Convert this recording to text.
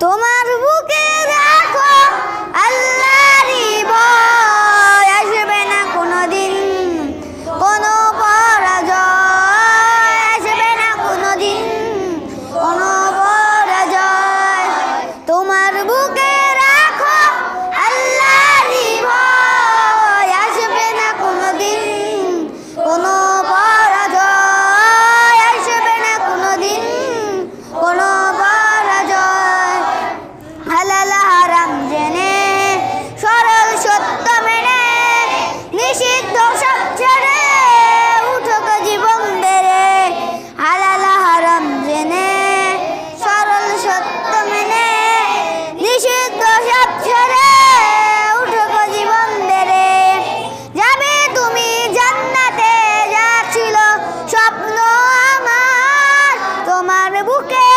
তোমার বুকে রাখো আল্লাহরই ভয়, আসবে না কোনোদিন কোনো পরাজয়, আসবে না কোনোদিন কোনো পরাজয়। তোমার বুকে রাখো আল্লাহরই ভয়, আসবে না কোনোদিন কোনো পরাজয়, আসবে না কোনোদিন কোনো পরাজয়। হালাল হারাম জেনে সরল সত্য মেনে নিষিদ্ধ সব ছেড়ে উঠুক জীবন বেড়ে। হালাল হারাম জেনে সরল সত্য মেনে নিষিদ্ধ সব ছেড়ে উঠুক জীবন বেড়ে। যাবে তুমি জান্নাতে, যা ছিল স্বপ্ন আমার তোমার বুকে